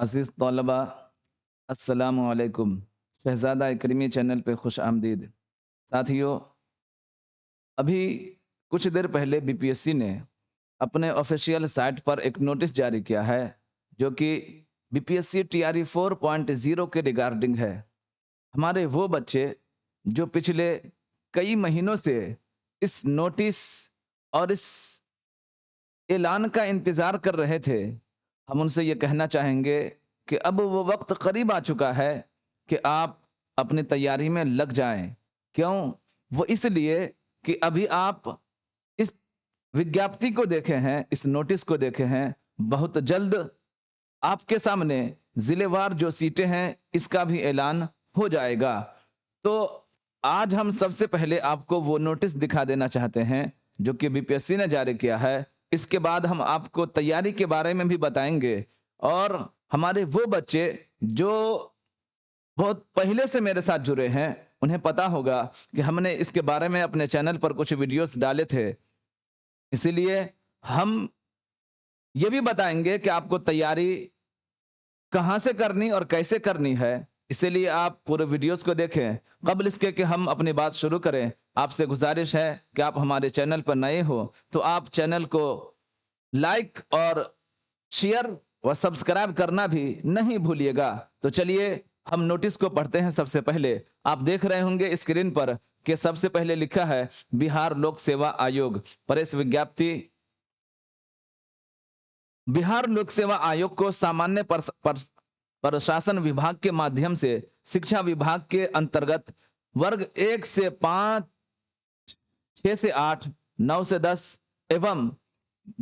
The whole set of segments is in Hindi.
अज़ीज़ तलबा, अस्सलामु अलैकुम। शहज़ादा इकरमी चैनल पे खुश आमदीद। साथियों, अभी कुछ देर पहले बीपीएससी ने अपने ऑफिशियल साइट पर एक नोटिस जारी किया है, जो कि बीपीएससी टीआरई 4.0 के रिगार्डिंग है। हमारे वो बच्चे जो पिछले कई महीनों से इस नोटिस और इस ऐलान का इंतज़ार कर रहे थे, हम उनसे ये कहना चाहेंगे कि अब वो वक़्त करीब आ चुका है कि आप अपनी तैयारी में लग जाएँ। क्यों? वो इसलिए कि अभी आप इस विज्ञप्ति को देखे हैं, इस नोटिस को देखे हैं, बहुत जल्द आपके सामने ज़िलेवार जो सीटें हैं, इसका भी ऐलान हो जाएगा। तो आज हम सबसे पहले आपको वो नोटिस दिखा देना चाहते हैं, जो कि बीपीएससी ने जारी किया है। इसके बाद हम आपको तैयारी के बारे में भी बताएँगे और हमारे वो बच्चे जो बहुत पहले से मेरे साथ जुड़े हैं, उन्हें पता होगा कि हमने इसके बारे में अपने चैनल पर कुछ वीडियोज़ डाले थे। इसीलिए हम ये भी बताएँगे कि आपको तैयारी कहाँ से करनी और कैसे करनी है, इसीलिए आप पूरे वीडियोस को देखें। कबल इसके कि हम अपनी बात शुरू करें, आपसे गुजारिश है कि आप हमारे चैनल पर नए हो, तो आप चैनल को लाइक और शेयर व सब्सक्राइब करना भी नहीं भूलिएगा। तो चलिए हम नोटिस को पढ़ते हैं। सबसे पहले आप देख रहे होंगे स्क्रीन पर कि सबसे पहले लिखा है बिहार लोक सेवा आयोग। प्रेस विज्ञप्ति। बिहार लोक सेवा आयोग को सामान्य प्रशासन विभाग के माध्यम से शिक्षा विभाग के अंतर्गत वर्ग 1 से 5, 6 से 8, 9 से 10 एवं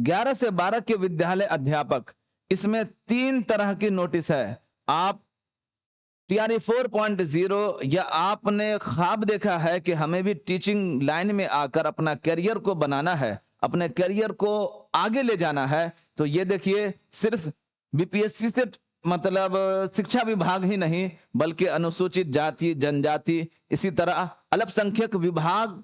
11 से 12 के विद्यालय अध्यापक, इसमें 3 तरह की नोटिस है। आप टीआरई 4.0 या आपने ख्वाब देखा है कि हमें भी टीचिंग लाइन में आकर अपना करियर को बनाना है, अपने करियर को आगे ले जाना है, तो ये देखिए सिर्फ बीपीएससी से मतलब शिक्षा विभाग ही नहीं, बल्कि अनुसूचित जाति, जनजाति, इसी तरह अल्पसंख्यक विभाग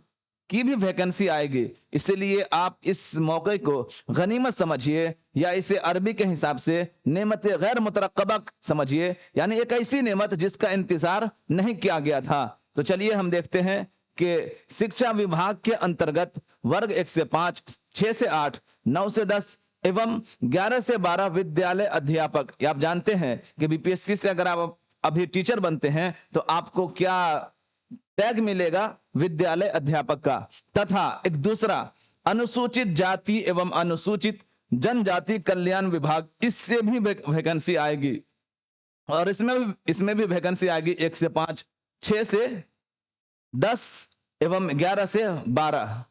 की भी वैकेंसी आएगी। इसीलिए आप इस मौके को गनीमत समझिए, या इसे अरबी के हिसाब से नेमत गैर मुतरक्कबा समझिए, यानी एक ऐसी नेमत जिसका इंतजार नहीं किया गया था। तो चलिए हम देखते हैं कि शिक्षा विभाग के अंतर्गत वर्ग 1 से 5, 6 से 8, 9 से 10 एवं 11 से 12 विद्यालय अध्यापक। ये आप जानते हैं कि बीपीएससी से अगर आप अभी टीचर बनते हैं तो आपको क्या टैग मिलेगा? विद्यालय अध्यापक का। तथा एक दूसरा अनुसूचित जाति एवं अनुसूचित जनजाति कल्याण विभाग, इससे भी वैकेंसी आएगी और इसमें भी वैकेंसी आएगी 1 से 5, 6 से 10 एवं 11 से 12।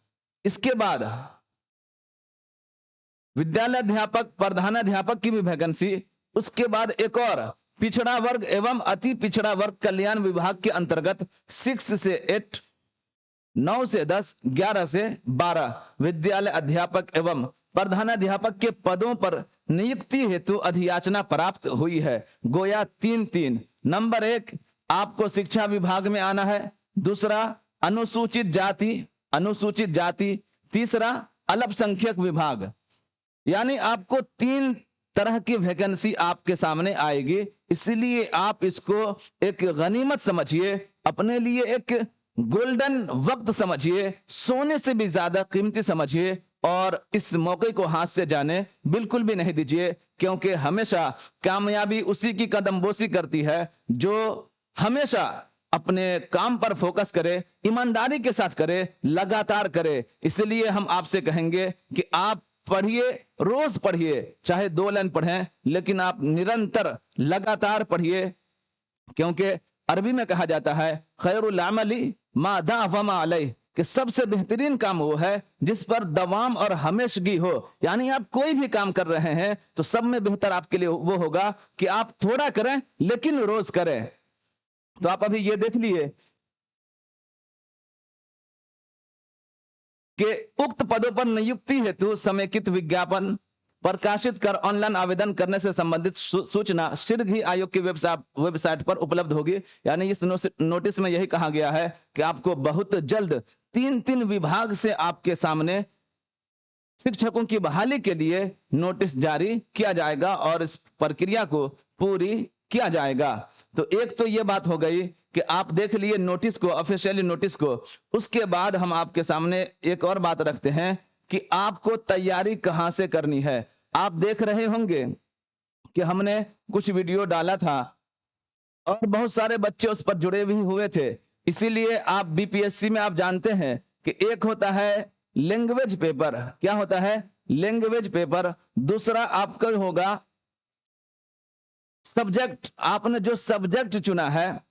इसके बाद विद्यालय अध्यापक, प्रधानाध्यापक की भी वैकेंसी। उसके बाद एक और पिछड़ा वर्ग एवं अति पिछड़ा वर्ग कल्याण विभाग के अंतर्गत 6 से 8, 9 से 10, 11 से 12 विद्यालय अध्यापक एवं प्रधानाध्यापक के पदों पर नियुक्ति हेतु अधियाचना प्राप्त हुई है। गोया 3-3। नंबर 1, आपको शिक्षा विभाग में आना है। दूसरा अनुसूचित जाति। तीसरा अल्पसंख्यक विभाग। यानी आपको 3 तरह की वैकेंसी आपके सामने आएगी। इसलिए आप इसको एक गनीमत समझिए, अपने लिए एक गोल्डन वक्त समझिए, सोने से भी ज्यादा कीमती समझिए और इस मौके को हाथ से जाने बिल्कुल भी नहीं दीजिए, क्योंकि हमेशा कामयाबी उसी की कदमबोसी करती है जो हमेशा अपने काम पर फोकस करे, ईमानदारी के साथ करे, लगातार करे। इसलिए हम आपसे कहेंगे कि आप पढ़िए, रोज पढ़िए, चाहे 2 लाइन पढ़ें, लेकिन आप निरंतर लगातार पढ़िए, क्योंकि अरबी में कहा जाता है खैरुल अमली मा दावमा अलैह, कि सबसे बेहतरीन काम वो है जिस पर दवाम और हमेशगी हो। यानी आप कोई भी काम कर रहे हैं तो सब में बेहतर आपके लिए वो होगा कि आप थोड़ा करें लेकिन रोज करें। तो आप अभी ये देख लिए कि उक्त पदों पर नियुक्ति हेतु समेकित विज्ञापन प्रकाशित कर ऑनलाइन आवेदन करने से संबंधित सूचना शीघ्र ही आयोग की वेबसाइट पर उपलब्ध होगी। यानी इस नोटिस में यही कहा गया है कि आपको बहुत जल्द 3-3 विभाग से आपके सामने शिक्षकों की बहाली के लिए नोटिस जारी किया जाएगा और इस प्रक्रिया को पूरी किया जाएगा। तो एक तो ये बात हो गई कि आप देख लिए नोटिस को, ऑफिशियली नोटिस को। उसके बाद हम आपके सामने एक और बात रखते हैं कि आपको तैयारी कहां से करनी है। आप देख रहे होंगे कि हमने कुछ वीडियो डाला था और बहुत सारे बच्चे उस पर जुड़े भी हुए थे। इसीलिए आप बीपीएससी में आप जानते हैं कि एक होता है लैंग्वेज पेपर, क्या होता है, लैंग्वेज पेपर। दूसरा आपका होगा सब्जेक्ट। आपने जो सब्जेक्ट चुना है,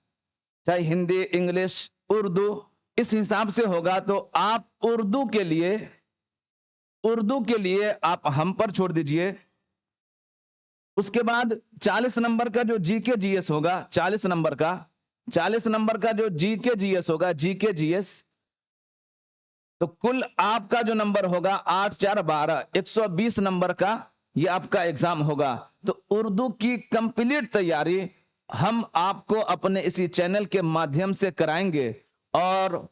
चाहे हिंदी, इंग्लिश, उर्दू, इस हिसाब से होगा। तो आप उर्दू के लिए आप हम पर छोड़ दीजिए। उसके बाद 40 नंबर का जो जीके जीएस होगा, 40 नंबर का जो जीके जीएस होगा, जीके जीएस, तो कुल आपका जो नंबर होगा 8 4 12, 120 नंबर का ये आपका एग्जाम होगा। तो उर्दू की कंप्लीट तैयारी हम आपको अपने इसी चैनल के माध्यम से कराएंगे और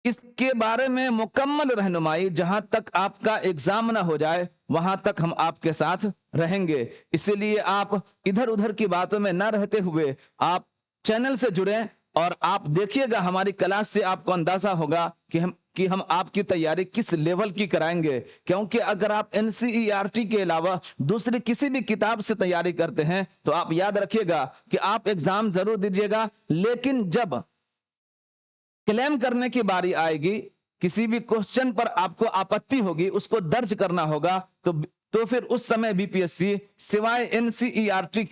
इसके बारे में मुकम्मल रहनुमाई, जहां तक आपका एग्जाम ना हो जाए वहां तक हम आपके साथ रहेंगे। इसीलिए आप इधर उधर की बातों में ना रहते हुए आप चैनल से जुड़े और आप देखिएगा, हमारी क्लास से आपको अंदाजा होगा कि हम आपकी तैयारी किस लेवल की कराएंगे। क्योंकि अगर आप एनसीईआरटी के अलावा दूसरी किसी भी किताब से तैयारी करते हैं तो आप याद रखिएगा कि आप एग्जाम जरूर दीजिएगा, लेकिन जब क्लेम करने की बारी आएगी, किसी भी क्वेश्चन पर आपको आपत्ति होगी, उसको दर्ज करना होगा, तो फिर उस समय बीपीएससी सिवाय एनसीईआरटी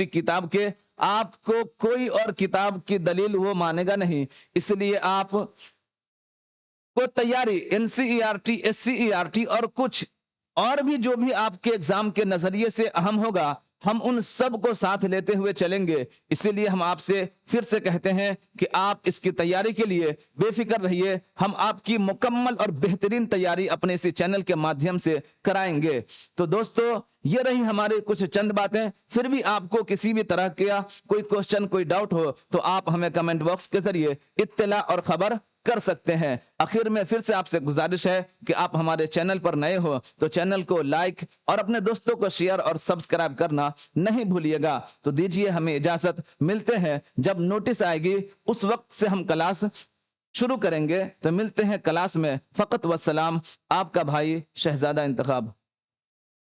किताब के आपको कोई और किताब की दलील वो मानेगा नहीं। इसलिए आप को तैयारी एनसीईआरटी, एससीईआरटी और कुछ और भी जो भी आपके एग्जाम के नजरिए से अहम होगा, हम उन सब को साथ लेते हुए चलेंगे। इसीलिए हम आपसे फिर से कहते हैं कि आप इसकी तैयारी के लिए बेफिक्र रहिए। हम आपकी मुकम्मल और बेहतरीन तैयारी अपने इसी चैनल के माध्यम से कराएंगे। तो दोस्तों, ये रही हमारे कुछ चंद बातें। फिर भी आपको किसी भी तरह का कोई क्वेश्चन, कोई डाउट हो तो आप हमें कमेंट बॉक्स के जरिए इत्तला और खबर कर सकते हैं। आखिर में फिर से आपसे गुजारिश है कि आप हमारे चैनल पर नए हो तो चैनल को लाइक और अपने दोस्तों को शेयर और सब्सक्राइब करना नहीं भूलिएगा। तो दीजिए हमें इजाजत, मिलते हैं जब नोटिस आएगी उस वक्त से हम क्लास शुरू करेंगे। तो मिलते हैं क्लास में। फकत वसलाम, आपका भाई शहजादा इंतखाब।